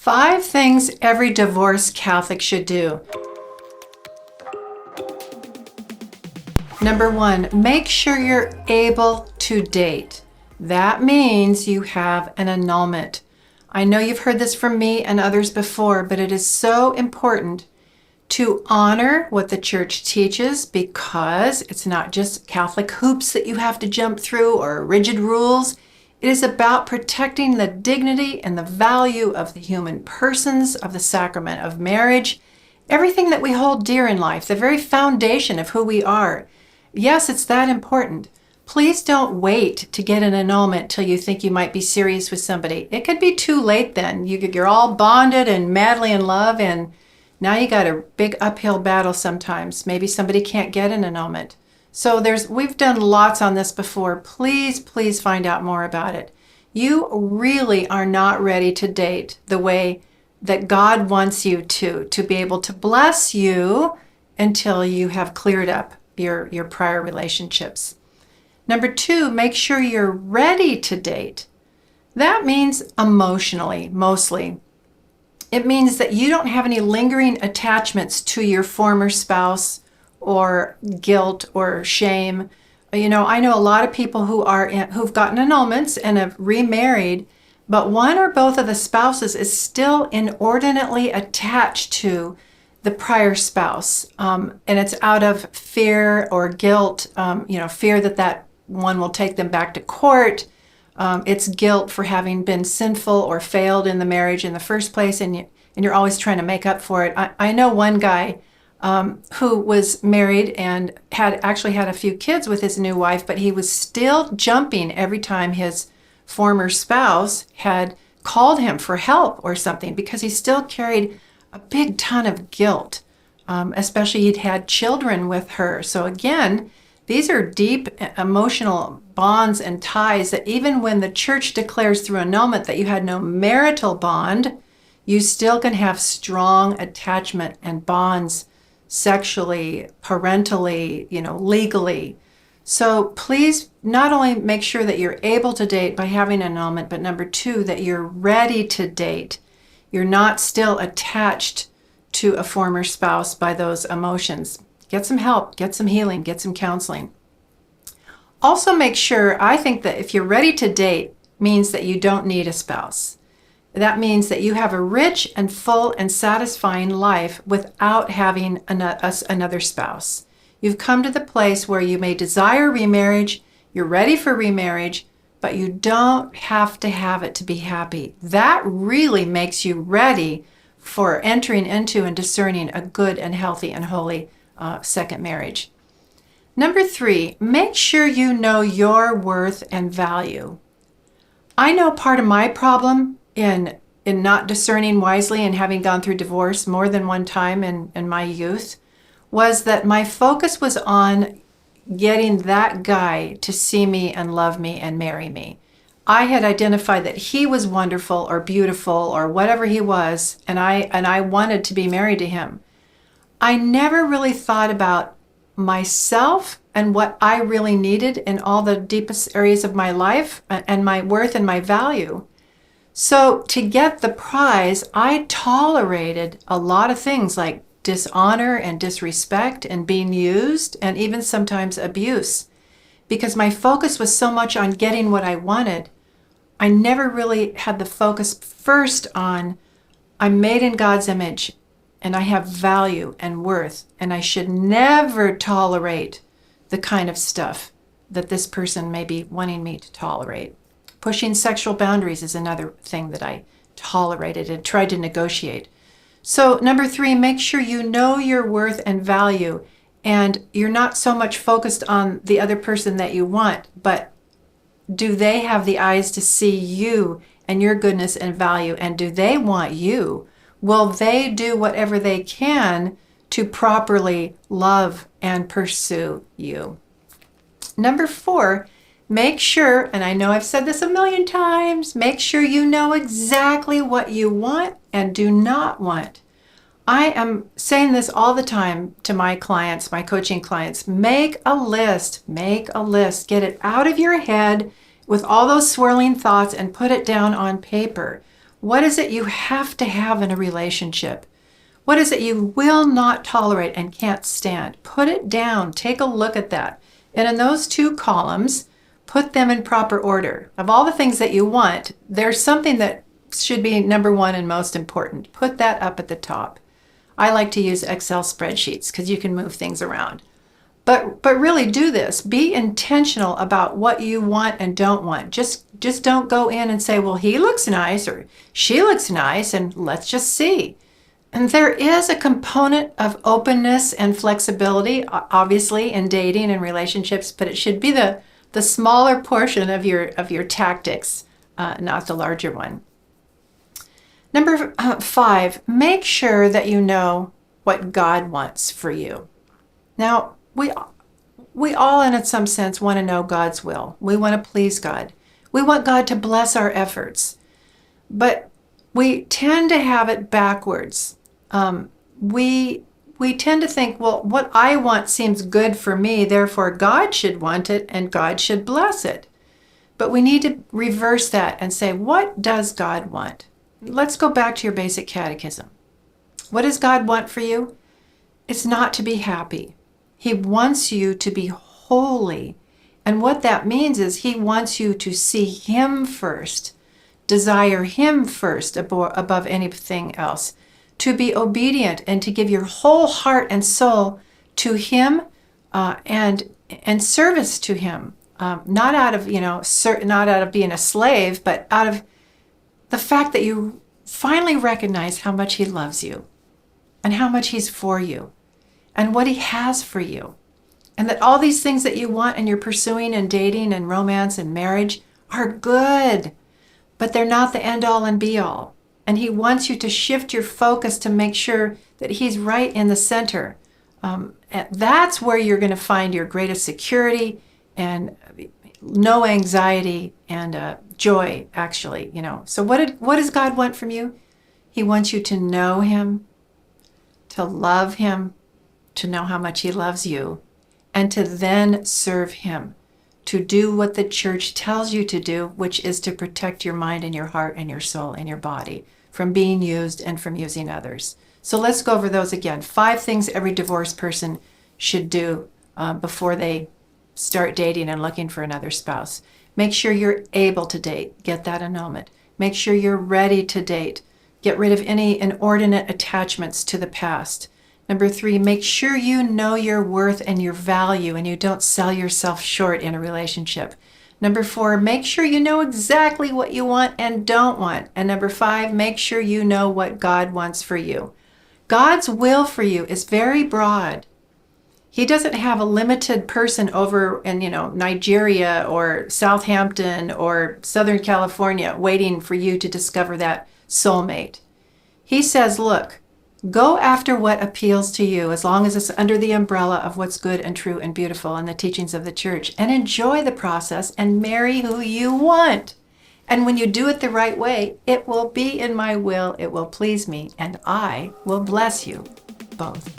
5 things every divorced Catholic should do. Number 1, make sure you're able to date. That means you have an annulment. I know you've heard this from me and others before, but it is so important to honor what the church teaches, because it's not just Catholic hoops that you have to jump through or rigid rules. It is about protecting the dignity and the value of the human persons, of the sacrament of marriage, everything that we hold dear in life, the very foundation of who we are. Yes, it's that important. Please don't wait to get an annulment till you think you might be serious with somebody. It could be too late then. You're all bonded and madly in love, and now you got a big uphill battle sometimes. Maybe somebody can't get an annulment. So we've done lots on this before. Please find out more about it. You really are not ready to date the way that God wants you to be able to bless you until you have cleared up your prior relationships. Number 2, make sure you're ready to date. That means emotionally, mostly. It means that you don't have any lingering attachments to your former spouse or guilt or shame. I know a lot of people who've gotten annulments and have remarried, but one or both of the spouses is still inordinately attached to the prior spouse, and it's out of fear or guilt. Fear that one will take them back to court. It's guilt for having been sinful or failed in the marriage in the first place, and you're always trying to make up for it. I know one guy who was married and had a few kids with his new wife, but he was still jumping every time his former spouse had called him for help or something, because he still carried a big ton of guilt, especially he'd had children with her. So again, these are deep emotional bonds and ties that even when the church declares through annulment that you had no marital bond, you still can have strong attachment and bonds sexually, parentally, legally. So please not only make sure that you're able to date by having an annulment, but number 2, that you're ready to date. You're not still attached to a former spouse by those emotions. Get some help, get some healing, get some counseling. Also make sure, I think that if you're ready to date, means that you don't need a spouse. That means that you have a rich and full and satisfying life without having another spouse. You've come to the place where you may desire remarriage, you're ready for remarriage, but you don't have to have it to be happy. That really makes you ready for entering into and discerning a good and healthy and holy second marriage. Number 3, make sure you know your worth and value. I know part of my problem in not discerning wisely and having gone through divorce more than one time in my youth was that my focus was on getting that guy to see me and love me and marry me. I had identified that he was wonderful or beautiful or whatever he was, and I wanted to be married to him. I never really thought about myself and what I really needed in all the deepest areas of my life and my worth and my value. So to get the prize, I tolerated a lot of things like dishonor and disrespect and being used and even sometimes abuse, because my focus was so much on getting what I wanted. I never really had the focus first on I'm made in God's image and I have value and worth, and I should never tolerate the kind of stuff that this person may be wanting me to tolerate. Pushing sexual boundaries is another thing that I tolerated and tried to negotiate. So number 3, make sure you know your worth and value, and you're not so much focused on the other person that you want, but do they have the eyes to see you and your goodness and value, and do they want you? Will they do whatever they can to properly love and pursue you? Number 4, make sure, and I know I've said this a million times, make sure you know exactly what you want and do not want. I am saying this all the time to my clients, my coaching clients. Make a list, get it out of your head with all those swirling thoughts and put it down on paper. What is it you have to have in a relationship? What is it you will not tolerate and can't stand? Put it down. Take a look at that. And in those 2 columns, put them in proper order. Of all the things that you want, there's something that should be number 1 and most important. Put that up at the top. I like to use Excel spreadsheets because you can move things around. But really do this. Be intentional about what you want and don't want. Just don't go in and say, well, he looks nice or she looks nice, and let's just see. And there is a component of openness and flexibility, obviously, in dating and relationships, but it should be the smaller portion of your tactics, not the larger one. Number 5, make sure that you know what God wants for you. Now, we all, in some sense, want to know God's will. We want to please God. We want God to bless our efforts. But we tend to have it backwards. We tend to think, well, what I want seems good for me, therefore God should want it and God should bless it. But we need to reverse that and say, what does God want? Let's go back to your basic catechism. What does God want for you? It's not to be happy. He wants you to be holy. And what that means is he wants you to see him first, desire him first above anything else, to be obedient and to give your whole heart and soul to him and service to him, not out of not out of being a slave, but out of the fact that you finally recognize how much he loves you and how much he's for you and what he has for you. And that all these things that you want and you're pursuing and dating and romance and marriage are good, but they're not the end all and be all. And he wants you to shift your focus to make sure that he's right in the center. And that's where you're going to find your greatest security and no anxiety and joy, actually. So what does God want from you? He wants you to know him, to love him, to know how much he loves you, and to then serve him, to do what the church tells you to do, which is to protect your mind and your heart and your soul and your body from being used and from using others. So let's go over those again. 5 things every divorced person should do before they start dating and looking for another spouse. Make sure you're able to date. Get that annulment. Make sure you're ready to date. Get rid of any inordinate attachments to the past. Number 3, make sure you know your worth and your value and you don't sell yourself short in a relationship. Number 4, make sure you know exactly what you want and don't want. And number 5, make sure you know what God wants for you. God's will for you is very broad. He doesn't have a limited person over in, Nigeria or Southampton or Southern California waiting for you to discover that soulmate. He says, look, go after what appeals to you as long as it's under the umbrella of what's good and true and beautiful in the teachings of the church, and enjoy the process and marry who you want. And when you do it the right way, it will be in my will, it will please me, and I will bless you both.